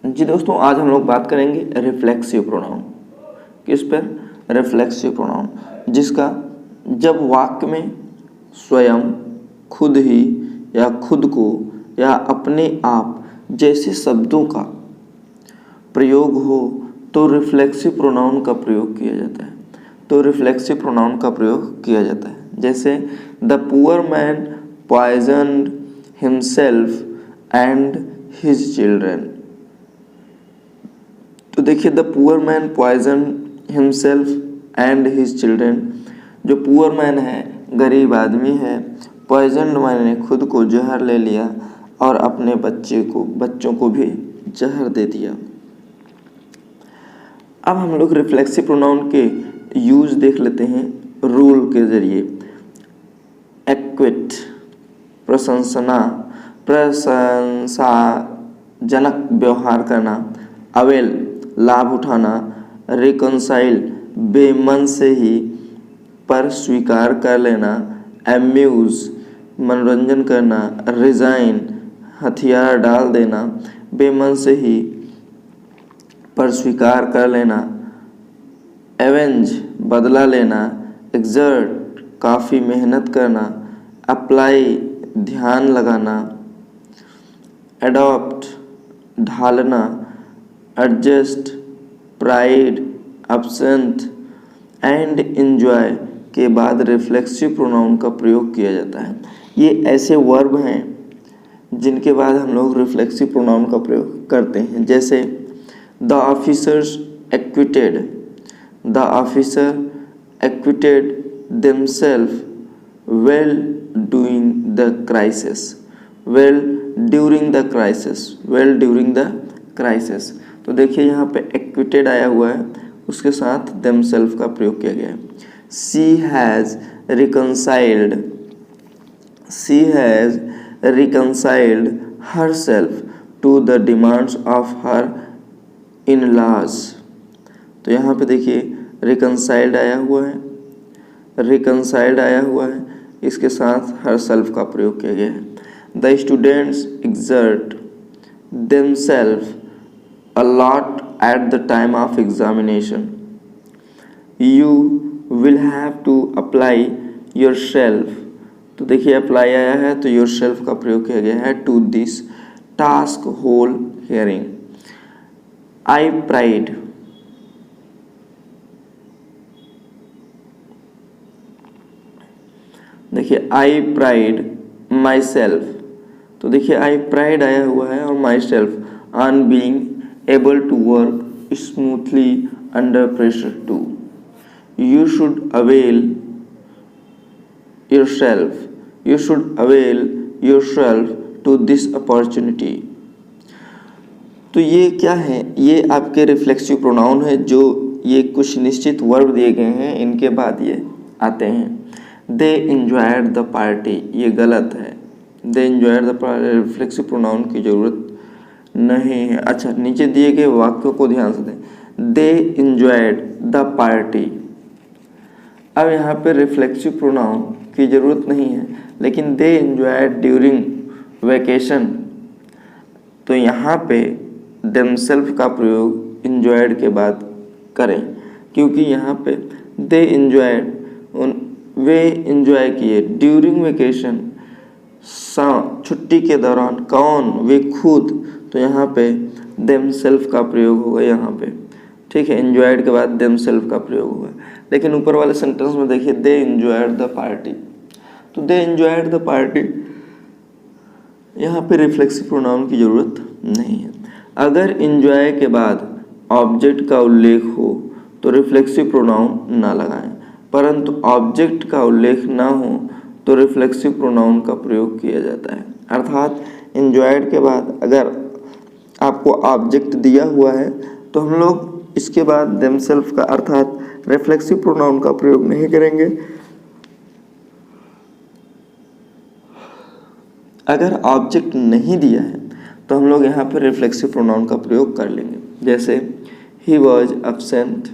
जी दोस्तों, आज हम लोग बात करेंगे रिफ्लेक्सिव प्रोनाउन। किस पर? रिफ्लेक्सिव प्रोनाउन, जिसका जब वाक्य में स्वयं, खुद ही या खुद को या अपने आप जैसे शब्दों का प्रयोग हो तो रिफ्लेक्सिव प्रोनाउन का प्रयोग किया जाता है। जैसे the poor man poisoned himself and his children. तो देखिए, the poor man poison himself and his children. जो पुअर मैन है, गरीब आदमी है, पॉइजन मैंने खुद को जहर ले लिया और अपने बच्चों को भी जहर दे दिया। अब हम लोग रिफ्लेक्सिव प्रोनाउन के यूज देख लेते हैं रूल के जरिए। एक्विट, प्रशंसाजनक व्यवहार करना। अवेल, लाभ उठाना। रिकंसाइल, बेमन से ही पर स्वीकार कर लेना। एम्यूज, मनोरंजन करना। रिजाइन, हथियार डाल देना, बेमन से ही पर स्वीकार कर लेना। एवेंज, बदला लेना। एक्सर्ट, काफ़ी मेहनत करना। अप्लाई, ध्यान लगाना। एडॉप्ट, ढालना। Adjust, pride, absent and enjoy के बाद रिफ्लेक्सिव प्रोनाउन का प्रयोग किया जाता है। ये ऐसे वर्ब हैं जिनके बाद हम लोग रिफ्लेक्सिव प्रोनाउन का प्रयोग करते हैं। जैसे the officers acquitted, the officer acquitted themselves well during the crisis. तो देखिए, यहाँ पे एक्विटेड आया हुआ है, उसके साथ देमसेल्फ का प्रयोग किया गया है। She has reconciled herself to the demands of her in-laws। तो यहाँ पे देखिए, रिकंसाइल्ड आया हुआ है, इसके साथ herself का प्रयोग किया गया है। The students exert themselves a lot at the time of examination। You will have to apply yourself। तो देखिए, अप्लाई आया है तो yourself का प्रयोग किया गया है to this task whole hearing। I pride, देखिए I pride myself। तो देखिए, I pride आया हुआ है और myself on being able to work smoothly under pressure too। You should avail yourself to this opportunity। तो ये क्या है? ये आपके रिफ्लेक्सिव प्रोनाउन है, जो ये कुछ निश्चित वर्ब दिए गए हैं, इनके बाद ये आते हैं। दे enjoyed द पार्टी, ये गलत है। दे enjoyed the party, reflexive pronoun की जरूरत नहीं है। अच्छा, नीचे दिए गए वाक्यों को ध्यान से दें। दे enjoyed द पार्टी। अब यहाँ पे रिफ्लेक्सिव प्रोनाउन की जरूरत नहीं है, लेकिन दे enjoyed ड्यूरिंग वेकेशन, तो यहाँ पे देमसेल्फ का प्रयोग enjoyed के बाद करें, क्योंकि यहाँ पे दे enjoyed, वे enjoy किए। ड्यूरिंग वेकेशन, छुट्टी के दौरान। कौन? वे खुद, तो यहाँ पे देमसेल्फ का प्रयोग होगा यहाँ पे। ठीक है, enjoyed के बाद देमसेल्फ का प्रयोग होगा। लेकिन ऊपर वाले सेंटेंस में देखिए, दे enjoyed द पार्टी, तो दे enjoyed द पार्टी, यहाँ पे रिफ्लेक्सिव प्रोनाउन की जरूरत नहीं है। अगर enjoy के बाद ऑब्जेक्ट का उल्लेख हो तो रिफ्लेक्सिव प्रोनाउन ना लगाएं, परंतु ऑब्जेक्ट का उल्लेख ना हो तो रिफ्लेक्सिव प्रोनाउन का प्रयोग किया जाता है। अर्थात enjoyed के बाद अगर आपको ऑब्जेक्ट दिया हुआ है तो हम लोग इसके बाद देमसेल्फ का अर्थात रिफ्लेक्सिव प्रोनाउन का प्रयोग नहीं करेंगे। अगर ऑब्जेक्ट नहीं दिया है तो हम लोग यहाँ पर रिफ्लेक्सिव प्रोनाउन का प्रयोग कर लेंगे। जैसे ही वॉज एब्सेंट,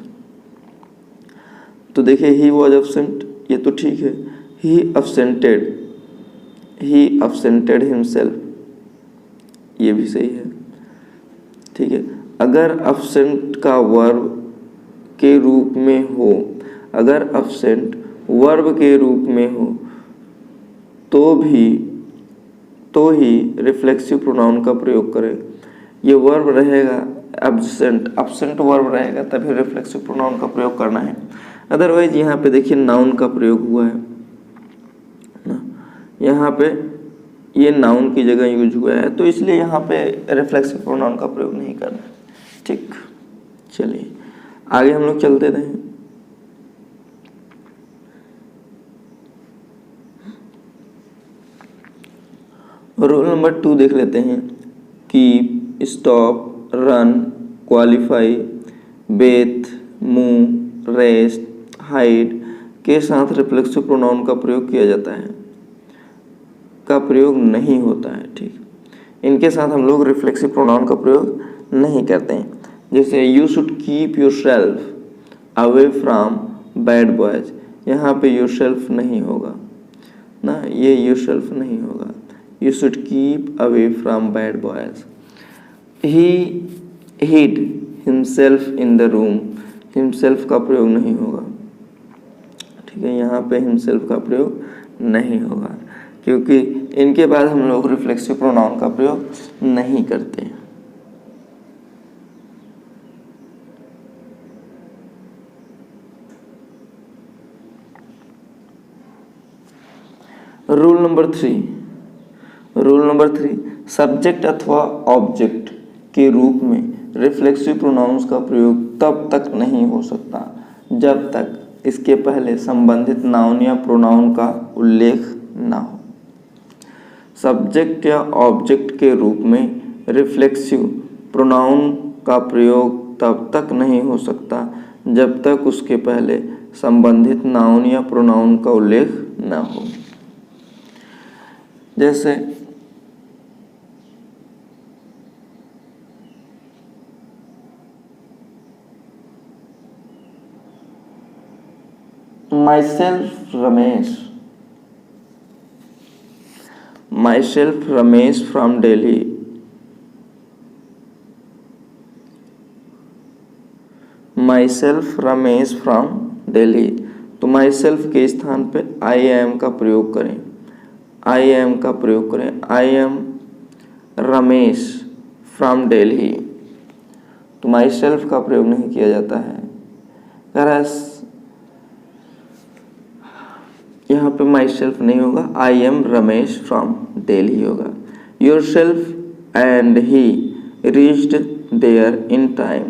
तो देखिए ही वॉज एब्सेंट, ये तो ठीक है। ही एब्सेंटेड हिमसेल्फ, ये भी सही है। ठीक है। अगर अब्सेंट का वर्ब के रूप में हो, अगर अब्सेंट वर्ब के रूप में हो तो ही रिफ्लेक्सिव प्रोनाउन का प्रयोग करें। ये वर्ब रहेगा अब्सेंट वर्ब रहेगा तभी रिफ्लेक्सिव प्रोनाउन का प्रयोग करना है। अदरवाइज यहाँ पे देखिए नाउन का प्रयोग हुआ है ना, यहाँ पे ये नाउन की जगह यूज हुआ है, तो इसलिए यहाँ पे रिफ्लेक्सिव प्रोनाउन का प्रयोग नहीं करना है। ठीक, चलिए आगे हम लोग चलते रहें। रूल नंबर 2 देख लेते हैं। Keep, stop, run, qualify, Beth, move, rest, hide के साथ रिफ्लेक्सिव प्रोनाउन का प्रयोग किया जाता है, का प्रयोग नहीं होता है। ठीक, इनके साथ हम लोग रिफ्लेक्सिव प्रोनाउन का प्रयोग नहीं करते हैं। जैसे you should keep your self away from bad boys, यहाँ पे योर सेल्फ नहीं होगा ना, ये योर सेल्फ नहीं होगा। You should keep away from bad boys. He hide himself in the room, himself का प्रयोग नहीं होगा। ठीक है, यहाँ पे हिमसेल्फ का प्रयोग नहीं होगा क्योंकि इनके बाद हम लोग रिफ्लेक्सिव प्रोनाउन का प्रयोग नहीं करते हैं। रूल नंबर 3 सब्जेक्ट अथवा ऑब्जेक्ट के रूप में रिफ्लेक्सिव प्रोनाउंस का प्रयोग तब तक नहीं हो सकता जब तक इसके पहले संबंधित नाउन या प्रोनाउन का उल्लेख ना हो। सब्जेक्ट या ऑब्जेक्ट के रूप में रिफ्लेक्सिव प्रोनाउन का प्रयोग तब तक नहीं हो सकता जब तक उसके पहले संबंधित नाउन या प्रोनाउन का उल्लेख ना हो। जैसे myself Ramesh from Delhi, myself Ramesh from Delhi। तो myself के स्थान पे I am का प्रयोग करें, I am का प्रयोग करें। I am Ramesh from Delhi, तो माई सेल्फ का प्रयोग नहीं किया जाता है। यहाँ पे माई सेल्फ नहीं होगा, I am Ramesh from Delhi होगा। Yourself and he reached there in time,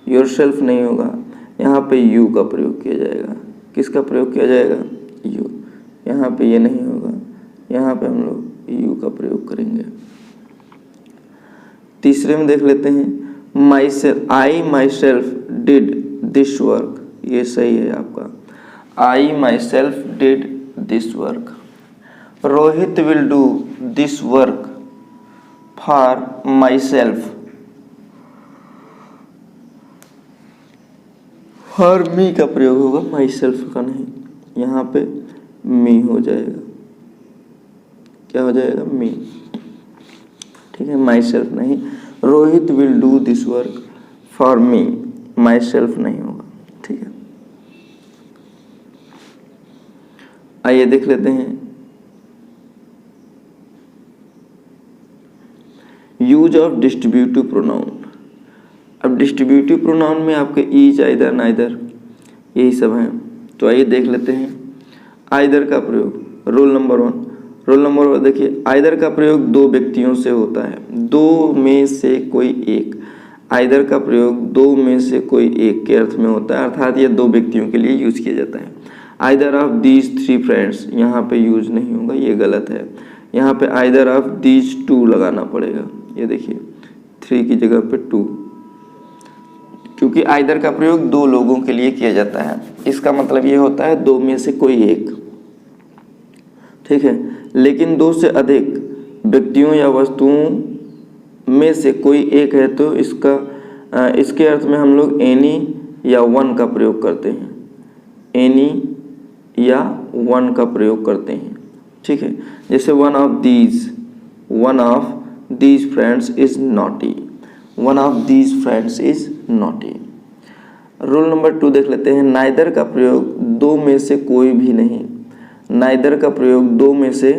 yourself नहीं होगा, यहाँ पे यू का प्रयोग किया जाएगा। किसका प्रयोग किया जाएगा? यू। यहाँ पे ये नहीं होगा, यहाँ पे हम लोग यू का प्रयोग करेंगे। तीसरे में देख लेते हैं I myself did this work, ये सही है आपका। I myself did this work. Rohit will do this work for myself, for me का प्रयोग होगा, माई सेल्फ का नहीं। यहाँ पे मी हो जाएगा, क्या हो जाएगा? मी। ठीक है, माई सेल्फ नहीं। Rohit will do this work for me, my self नहीं होगा। ठीक है, आइए देख लेते हैं यूज ऑफ डिस्ट्रीब्यूटिव प्रोनाउन। अब डिस्ट्रीब्यूटिव प्रोनाउन में आपके ईच, आइदर, नाइदर यही सब हैं। तो आइए देख लेते हैं आइदर का प्रयोग। रूल नंबर 1 देखिए, आइदर का प्रयोग दो व्यक्तियों से होता है, दो में से कोई एक। आइदर का प्रयोग दो में से कोई एक के अर्थ में होता है, अर्थात ये दो व्यक्तियों के लिए यूज किया जाता है। आइदर ऑफ दीज 3 फ्रेंड्स यहाँ पे यूज नहीं होगा, ये गलत है। यहाँ पे आइदर ऑफ दीज 2 लगाना पड़ेगा। ये देखिए 3 की जगह पे 2, क्योंकि आइदर का प्रयोग दो लोगों के लिए किया जाता है। इसका मतलब ये होता है दो में से कोई एक। ठीक है, लेकिन दो से अधिक व्यक्तियों या वस्तुओं में से कोई एक है तो इसके अर्थ में हम लोग एनी या वन का प्रयोग करते हैं, एनी या वन का प्रयोग करते हैं। ठीक है, जैसे one of these friends is naughty, one of these friends is naughty. Rule number 2 देख लेते हैं। नाइदर का प्रयोग दो में से कोई भी नहीं। नाइदर का प्रयोग दो में से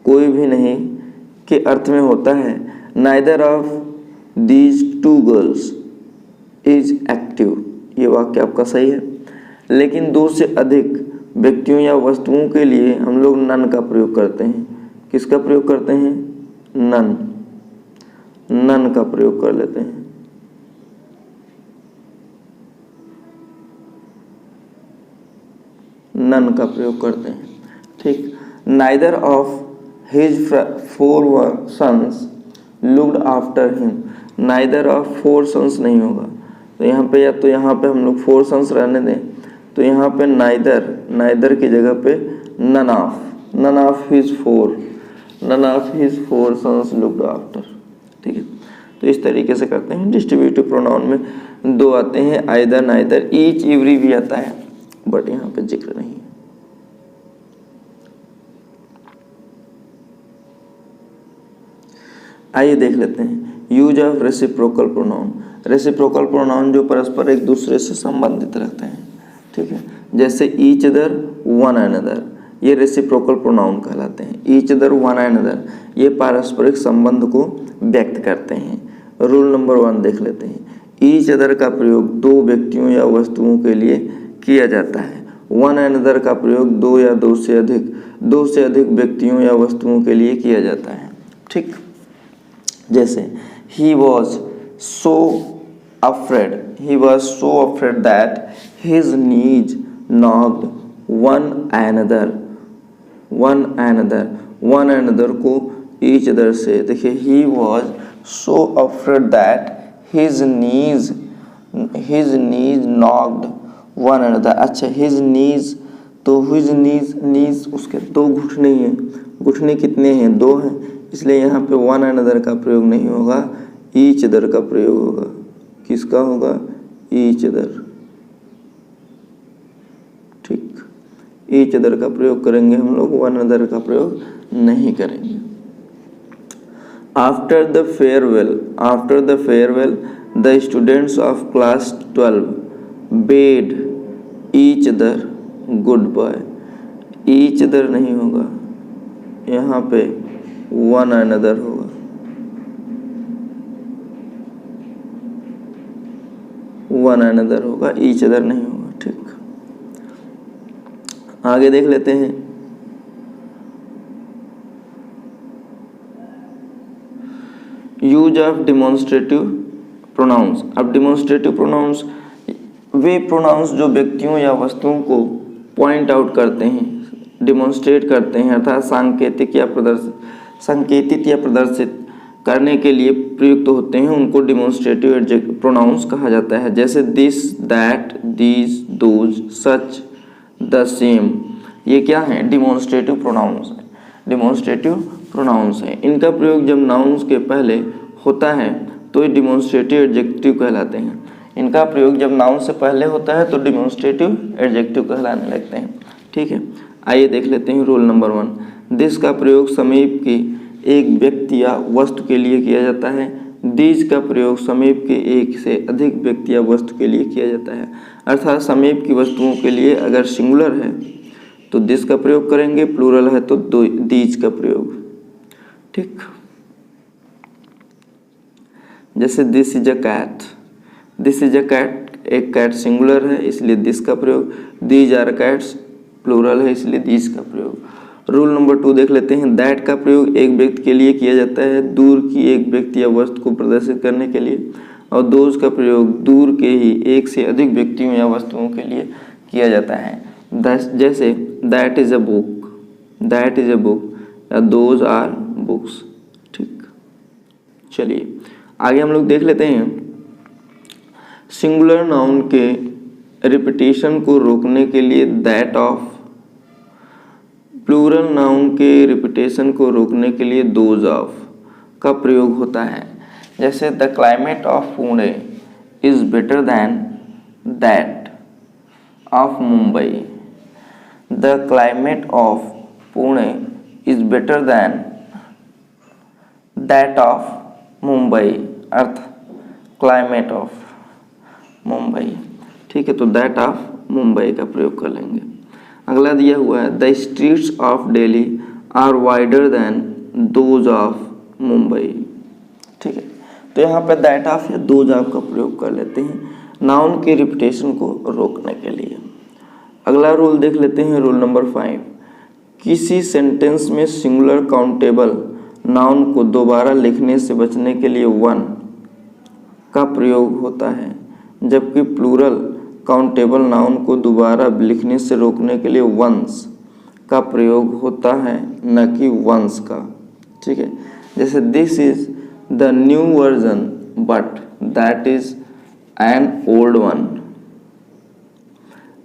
कोई भी नहीं के अर्थ में होता है। Neither of these two girls is active. ये वाक्य आपका सही है, लेकिन दो से अधिक व्यक्तियों या वस्तुओं के लिए हम लोग नन का प्रयोग करते हैं। किसका प्रयोग करते हैं? नन। नन का प्रयोग कर लेते हैं। नन का प्रयोग करते हैं, ठीक। Neither of his 4 sons looked after him. Neither of 4 sons नहीं होगा, तो यहाँ पे या तो यहाँ पे हम लोग 4 sons रहने दें, तो यहाँ पे नाइदर की जगह पे none of his 4 sons looked after, ठीक है। तो इस तरीके से करते हैं। डिस्ट्रीब्यूटिव प्रोनाउन में 2 आते हैं, आइदर, नाइदर, ईच, एवरी भी आता है, बट यहाँ पे जिक्र नहीं है। आइए देख लेते हैं use of reciprocal pronoun. Reciprocal pronoun जो परस्पर एक दूसरे से संबंधित रहते हैं, ठीक है। जैसे ईच अदर, वन अनदर, ये रेसिप्रोकल प्रोनाउन कहलाते हैं। ईच अदर, वन अनदर, ये पारस्परिक संबंध को व्यक्त करते हैं। रूल नंबर 1 देख लेते हैं। ईच अदर का प्रयोग दो व्यक्तियों या वस्तुओं के लिए किया जाता है। वन अनदर का प्रयोग दो या दो से अधिक व्यक्तियों या वस्तुओं के लिए किया जाता है, ठीक। जैसे he was so afraid that his knees knocked one another को each other से देखिए, he was so afraid that his knees knocked one another। अच्छा, his knees, तो his knees उसके 2 घुटने हैं। घुटने कितने हैं? 2 हैं, इसलिए यहाँ पे वन अनदर का प्रयोग नहीं होगा, ईच अदर का प्रयोग होगा। किसका होगा? ईच अदर, ठीक। ईच अदर का प्रयोग करेंगे हम लोग, वन अदर का प्रयोग नहीं करेंगे। After the farewell the students of class 12 bade each other goodbye. Each other नहीं होगा, यहाँ पे वन अनदर होगा। वन अनदर होगा, ईच अदर नहीं होगा, ठीक। आगे देख लेते हैं। Use of demonstrative pronouns. अब डिमॉन्स्ट्रेटिव प्रोनाउंस वे प्रोनाउंस जो व्यक्तियों या वस्तुओं को पॉइंट आउट करते हैं, डिमॉन्स्ट्रेट करते हैं, अर्थात संकेतित या प्रदर्शित करने के लिए प्रयुक्त होते हैं, उनको डिमॉन्स्ट्रेटिव प्रोनाउंस कहा जाता है। जैसे this, that, these, those, such, the same, ये क्या है? डिमॉन्स्ट्रेटिव प्रोनाउंस है। डिमॉन्स्ट्रेटिव प्रोनाउंस है। इनका प्रयोग जब नाउन्स के पहले होता है तो ये डिमॉन्स्ट्रेटिव एडजेक्टिव कहलाते हैं। इनका प्रयोग जब नाउन से पहले होता है तो डिमॉन्स्ट्रेटिव एडजेक्टिव कहलाने लगते हैं, ठीक है। आइए देख लेते हैं रूल नंबर 1। दिस का प्रयोग समीप के एक व्यक्ति या वस्तु के लिए किया जाता है। दीज का प्रयोग समीप के एक से अधिक व्यक्ति या वस्तु के लिए किया जाता है। अर्थात समीप की वस्तुओं के लिए अगर सिंगुलर है तो दिस का प्रयोग करेंगे, प्लूरल है तो दीज का प्रयोग, ठीक। जैसे this is a cat, this is a cat, एक कैट सिंगुलर है इसलिए दिस का प्रयोग। दीज आर कैट्स प्लूरल है इसलिए दीज का प्रयोग। रूल नंबर 2 देख लेते हैं। दैट का प्रयोग एक व्यक्ति के लिए किया जाता है, दूर की एक व्यक्ति या वस्तु को प्रदर्शित करने के लिए, और दोज का प्रयोग दूर के ही एक से अधिक व्यक्तियों या वस्तुओं के लिए किया जाता है। जैसे that is a book, that is a book, या दोज आर बुक्स, ठीक। चलिए आगे हम लोग देख लेते हैं। सिंगुलर नाउन के रिपीटेशन को रोकने के लिए दैट ऑफ, प्लूरल नाउन के रिपीटेशन को रोकने के लिए दोज ऑफ का प्रयोग होता है। जैसे the climate of Pune is better than that of Mumbai. The climate of Pune is better than that of Mumbai, earth climate of Mumbai, ठीक है, तो दैट ऑफ मुंबई का प्रयोग कर लेंगे। अगला दिया हुआ है the streets of Delhi are wider than those of Mumbai, ठीक है, तो यहाँ पे दैट ऑफ या दोज ऑफ का प्रयोग कर लेते हैं नाउन के रिपीटेशन को रोकने के लिए। अगला रूल देख लेते हैं, रूल नंबर 5, किसी सेंटेंस में सिंगुलर काउंटेबल नाउन को दोबारा लिखने से बचने के लिए वन का प्रयोग होता है, जबकि प्लूरल काउंटेबल नाउन को दोबारा लिखने से रोकने के लिए वंस का प्रयोग होता है, न कि वंस का, ठीक है। जैसे this is the new version but that is an old one,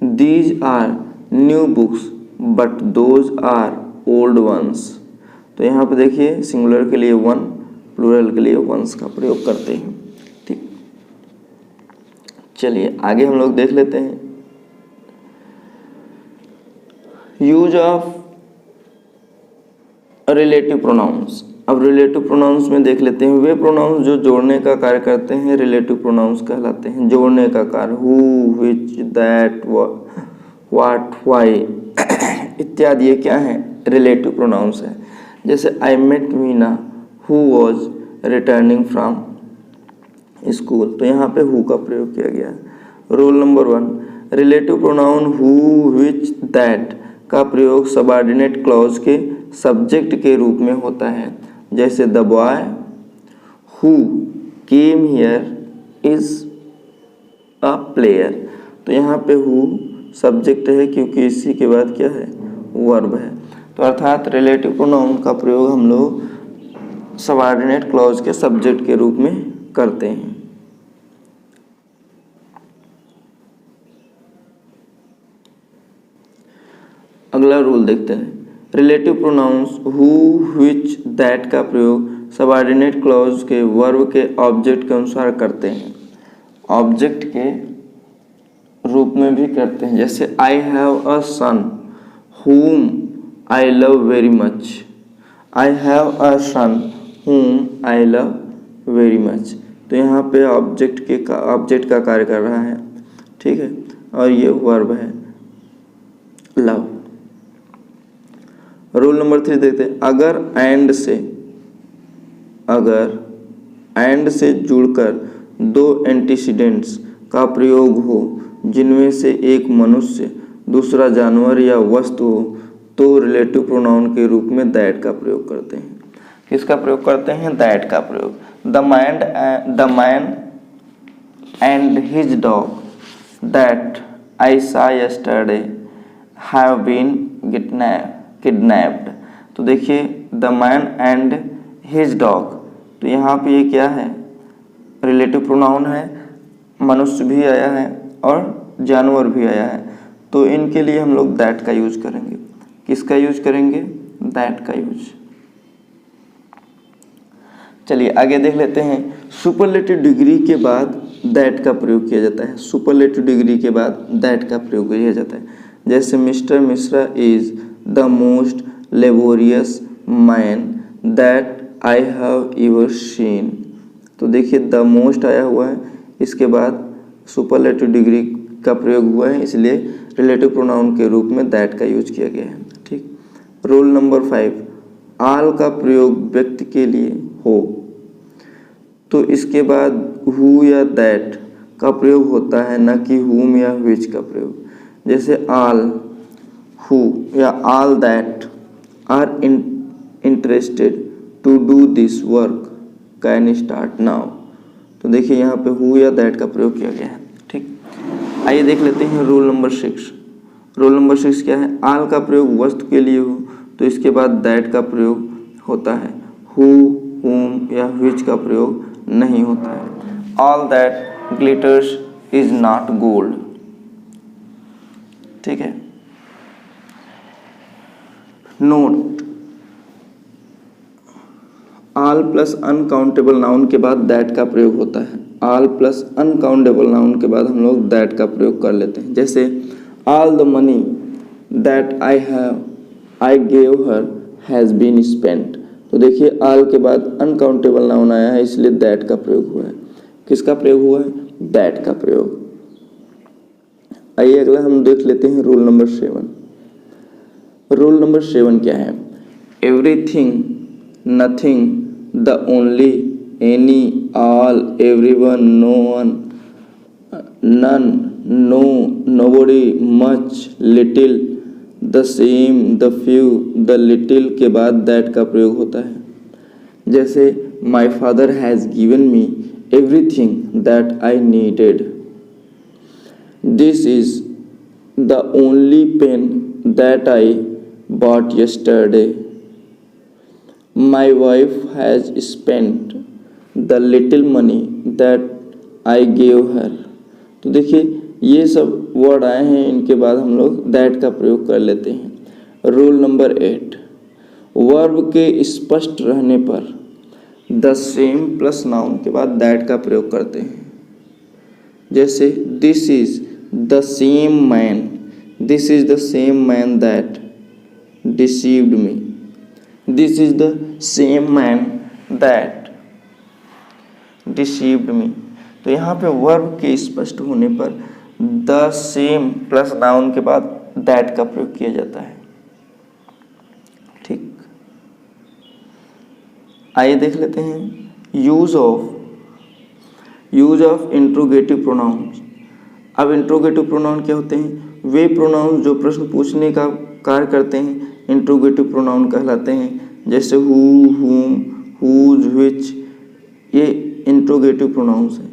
these are new books but those are old ones. तो यहाँ पे देखिए सिंगुलर के लिए वन, प्लूरल के लिए वंस का प्रयोग करते हैं, ठीक। चलिए आगे हम लोग देख लेते हैं यूज ऑफ रिलेटिव प्रोनाउंस। अब रिलेटिव प्रोनाउंस में देख लेते हैं वे प्रोनाउंस जो जोड़ने का कार्य करते हैं रिलेटिव प्रोनाउंस कहलाते हैं। जोड़ने का कार्य, who, which, that, what, why इत्यादि ये क्या है, रिलेटिव प्रोनाउंस है। जैसे I met Meena who was returning from school, तो यहाँ पे हु का प्रयोग किया गया है। Rule number 1, relative pronoun who, which, that का प्रयोग सबऑर्डिनेट क्लॉज के सब्जेक्ट के रूप में होता है। जैसे the boy who came here is a player, तो यहाँ पे हु सब्जेक्ट है क्योंकि इसी के बाद क्या है, वर्ब है। तो अर्थात रिलेटिव प्रोनाउन का प्रयोग हम लोग सबऑर्डिनेट क्लॉज के सब्जेक्ट के रूप में करते हैं। अगला रूल देखते हैं, relative pronouns who, which, that का प्रयोग सबऑर्डिनेट क्लॉज के वर्ब के ऑब्जेक्ट के अनुसार करते हैं, ऑब्जेक्ट के रूप में भी करते हैं। जैसे I have a son whom I love very much, I have a son whom I love very much, तो यहाँ पे ऑब्जेक्ट का कार्य कर रहा है, ठीक है, और ये वर्ब है लव। रूल नंबर 3 देखते हैं, अगर एंड से जुड़कर दो एंटीसीडेंट्स का प्रयोग हो जिनमें से एक मनुष्य दूसरा जानवर या वस्तु हो तो रिलेटिव प्रोनाउन के रूप में दैट का प्रयोग करते हैं। किसका प्रयोग करते हैं, दैट का प्रयोग। The man and his dog that I saw yesterday have been kidnapped, तो देखिए the man and his dog, तो यहाँ पे ये क्या है, रिलेटिव प्रोनाउन है, मनुष्य भी आया है और जानवर भी आया है, तो इनके लिए हम लोग दैट का यूज करेंगे। किसका यूज करेंगे, दैट का यूज। चलिए आगे देख लेते हैं, सुपरलेटिव डिग्री के बाद दैट का प्रयोग किया जाता है। सुपरलेटिव डिग्री के बाद दैट का प्रयोग किया जाता है। जैसे mister Mishra is the most laborious man that I have ever seen, तो देखिए द मोस्ट आया हुआ है, इसके बाद सुपरलेटिव डिग्री का प्रयोग हुआ है, इसलिए रिलेटिव प्रोनाउन के रूप में दैट का यूज किया गया है, ठीक। रूल नंबर 5, आल का प्रयोग व्यक्ति के लिए हो तो इसके बाद हु या दैट का प्रयोग होता है, न कि हुम या विच का प्रयोग। जैसे ऑल हु या all that are interested to do this work can start now, तो देखिए यहाँ पे हु या दैट का प्रयोग किया गया है, ठीक। आइए देख लेते हैं रूल नंबर 6। रूल नंबर 6 क्या है, आल का प्रयोग वस्तु के लिए हो तो इसके बाद दैट का प्रयोग होता है, हु, हुम या विच का प्रयोग नहीं होता है। All that glitters is not gold, ठीक है। Note, all plus uncountable noun के बाद दैट का प्रयोग होता है। ऑल प्लस अनकाउंटेबल नाउन के बाद हम लोग दैट का प्रयोग कर लेते हैं। जैसे all the money that I gave her has been spent, तो देखिए ऑल के बाद अनकाउंटेबल नाउन आया है, इसलिए दैट का प्रयोग हुआ है। किसका प्रयोग हुआ है? दैट का प्रयोग। आइए अगला हम देख लेते हैं रूल नंबर 7। रूल नंबर 7 क्या है? Everything, nothing, the only, any, all, everyone, no one, none, no, nobody, much, little, the same, the few, the little के बाद दैट का प्रयोग होता है। जैसे my father has given me everything that I needed, this is the only pen that I bought yesterday, my wife has spent the little money that I gave her. तो देखिए ये सब वर्ड आए हैं, इनके बाद हम लोग दैट का प्रयोग कर लेते हैं। रूल नंबर 8, वर्ब के स्पष्ट रहने पर द सेम प्लस नाउन के बाद दैट का प्रयोग करते हैं। जैसे this is the same man, this is the same man that deceived me, this is the same man that deceived me. तो यहाँ पे वर्ब के स्पष्ट होने पर द सेम प्लस नाउन के बाद दैट का प्रयोग किया जाता है। ठीक, आइए देख लेते हैं यूज ऑफ इंट्रोगेटिव प्रोनाउंस। अब इंट्रोगेटिव प्रोनाउन क्या होते हैं? वे प्रोनाउन जो प्रश्न पूछने का कार्य करते हैं इंट्रोगेटिव प्रोनाउन कहलाते हैं। जैसे हु, हुम, हुज, व्हिच, ये इंट्रोगेटिव प्रोनाउंस है।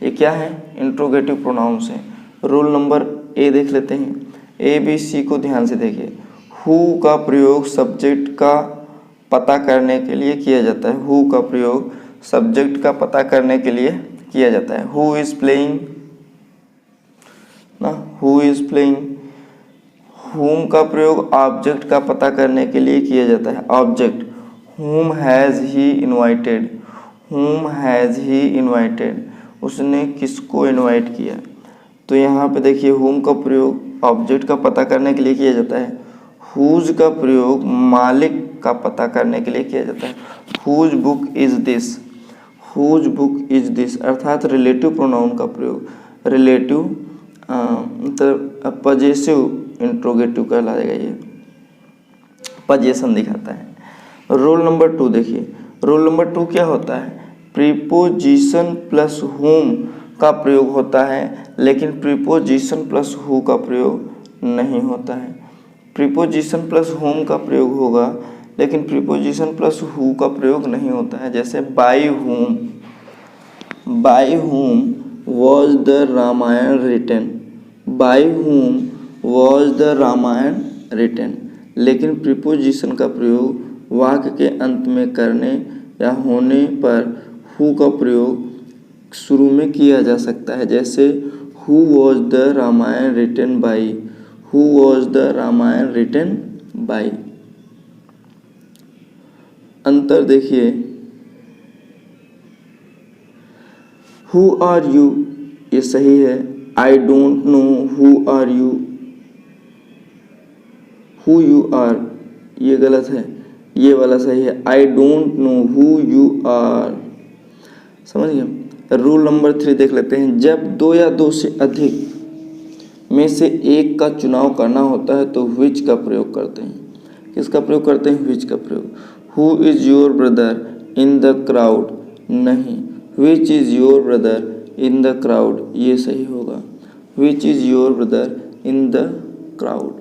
ये क्या है? इंट्रोगेटिव प्रोनाउंस है। रूल नंबर ए देख लेते हैं। ए बी सी को ध्यान से देखिए। हु का प्रयोग सब्जेक्ट का पता करने के लिए किया जाता है। हु का प्रयोग सब्जेक्ट का पता करने के लिए किया जाता है। हु इज प्लेइंग ना, हु इज प्लेइंग। हुम का प्रयोग ऑब्जेक्ट का पता करने के लिए किया जाता है। ऑब्जेक्ट, हुम हैज ही इनवाइटेड, हुम हैज ही इनवाइटेड, उसने किसको इनवाइट किया। तो यहाँ पे देखिए हुम का प्रयोग ऑब्जेक्ट का पता करने के लिए किया जाता है। हुज का प्रयोग मालिक का पता करने के लिए किया जाता है। Whose book is this, whose book is this, अर्थात रिलेटिव प्रोनाउन का प्रयोग। रिलेटिव मतलब पजेसिव इंट्रोगेटिव कहलाएगा, ये पजेशन दिखाता है। रोल नंबर 2 देखिए। रोल नंबर 2 क्या होता है? प्रीपोजिशन प्लस हुम का प्रयोग होता है, लेकिन प्रीपोजिशन प्लस हु का प्रयोग नहीं होता है। प्रीपोजिशन प्लस हुम का प्रयोग होगा, लेकिन प्रीपोजिशन प्लस हु का प्रयोग नहीं होता है। जैसे bye whom, by whom was the Ramayana written, by whom was the Ramayana written, लेकिन प्रीपोजिशन का प्रयोग वाक्य के अंत में करने या होने पर हु का प्रयोग शुरू में किया जा सकता है। जैसे who was the Ramayana written by, who was the Ramayana written by. अंतर देखिए, हु आर यू ये सही है। I don't know who are you, who you are ये गलत है, ये वाला सही है। I don't know who you are, समझ गए। रूल नंबर 3 देख लेते हैं। जब 2 या 2 से अधिक में से एक का चुनाव करना होता है तो व्हिच का प्रयोग करते हैं। किसका प्रयोग करते हैं? व्हिच का प्रयोग। Who is your brother in the crowd, नहीं, which is your brother in the crowd ये सही होगा। Which is your brother in the crowd.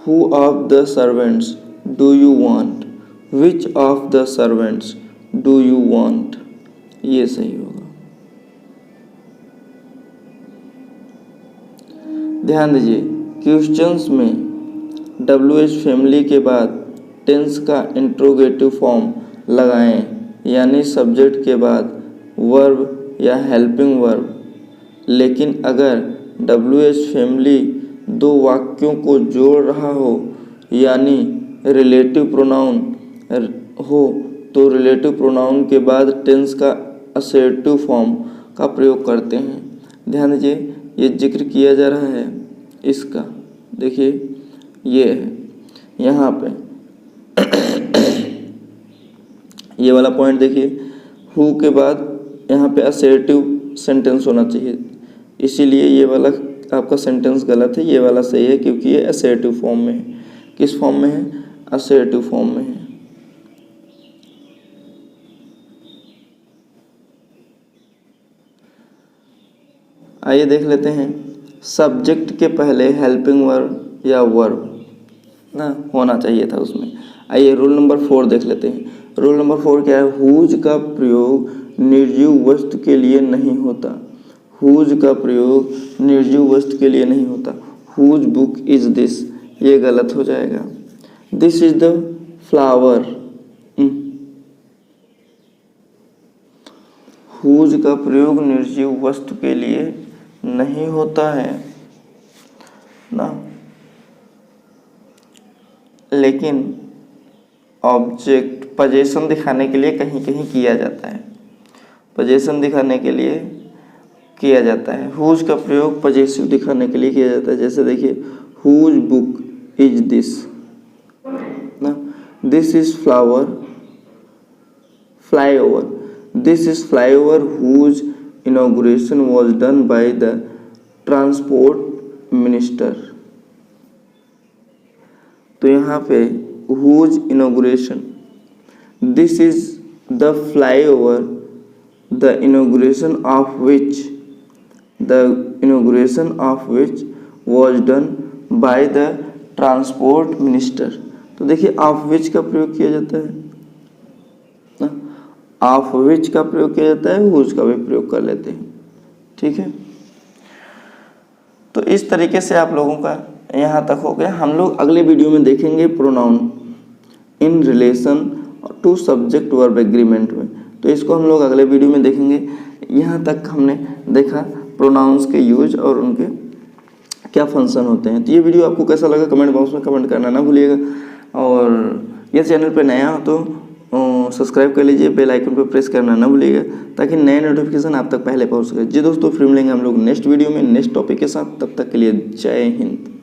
Who of the servants do you want, which of the servants do you want ये सही होगा। ध्यान दीजिए, questions में WH फैमिली के बाद टेंस का इंट्रोगेटिव फॉर्म लगाएं, यानी सब्जेक्ट के बाद वर्ब या हेल्पिंग वर्ब। लेकिन अगर WH फैमिली 2 वाक्यों को जोड़ रहा हो यानी रिलेटिव प्रोनाउन हो तो रिलेटिव प्रोनाउन के बाद टेंस का असर्टिव फॉर्म का प्रयोग करते हैं। ध्यान दीजिए, ये जिक्र किया जा रहा है इसका, देखिए ये है यहाँ पे ये वाला पॉइंट देखिए, हु के बाद यहाँ पे असर्टिव सेंटेंस होना चाहिए, इसीलिए ये वाला आपका सेंटेंस गलत है, ये वाला सही है क्योंकि ये असर्टिव फॉर्म में है। किस फॉर्म में है? असर्टिव फॉर्म में है। आइए देख लेते हैं, सब्जेक्ट के पहले हेल्पिंग वर्ब या वर्ब ना होना चाहिए था उसमें। आइए रूल नंबर 4 देख लेते हैं। रूल नंबर 4 क्या है? हुज का प्रयोग निर्जीव वस्तु के लिए नहीं होता। हुज का प्रयोग निर्जीव वस्तु के लिए नहीं होता। हुज बुक इज दिस, ये गलत हो जाएगा। This is the flower, whose का प्रयोग निर्जीव वस्तु के लिए नहीं होता है ना, लेकिन ऑब्जेक्ट पोजीशन दिखाने के लिए कहीं कहीं किया जाता है, पोजीशन दिखाने के लिए किया जाता है। हुज का प्रयोग पॉजेसिव दिखाने के लिए किया जाता है। जैसे देखिए, हुज बुक इज दिस ना, this is flower, flyover, this is flyover whose inauguration was done by the transport minister. तो यहाँ पे whose inauguration, this is the flyover the inauguration of which was done by the transport minister. तो देखिए of which का प्रयोग किया जाता है ना, ऑफ विच का प्रयोग किया जाता है, हुज का भी प्रयोग कर लेते हैं। ठीक है, तो इस तरीके से आप लोगों का यहाँ तक हो गया। हम लोग अगले वीडियो में देखेंगे pronoun in relation to subject verb agreement में, तो इसको हम लोग अगले वीडियो में देखेंगे। यहाँ तक हमने देखा प्रोनाउंस के यूज और उनके क्या फंक्शन होते हैं। तो ये वीडियो आपको कैसा लगा कमेंट बॉक्स में कमेंट करना ना भूलिएगा, और ये चैनल पे नया हो तो सब्सक्राइब कर लीजिए, बेल आइकन पर प्रेस करना ना भूलिएगा ताकि नए नोटिफिकेशन आप तक पहले पहुंच सके। जी दोस्तों, फिर मिलेंगे हम लोग नेक्स्ट वीडियो में नेक्स्ट टॉपिक के साथ। तब तक के लिए जय हिंद।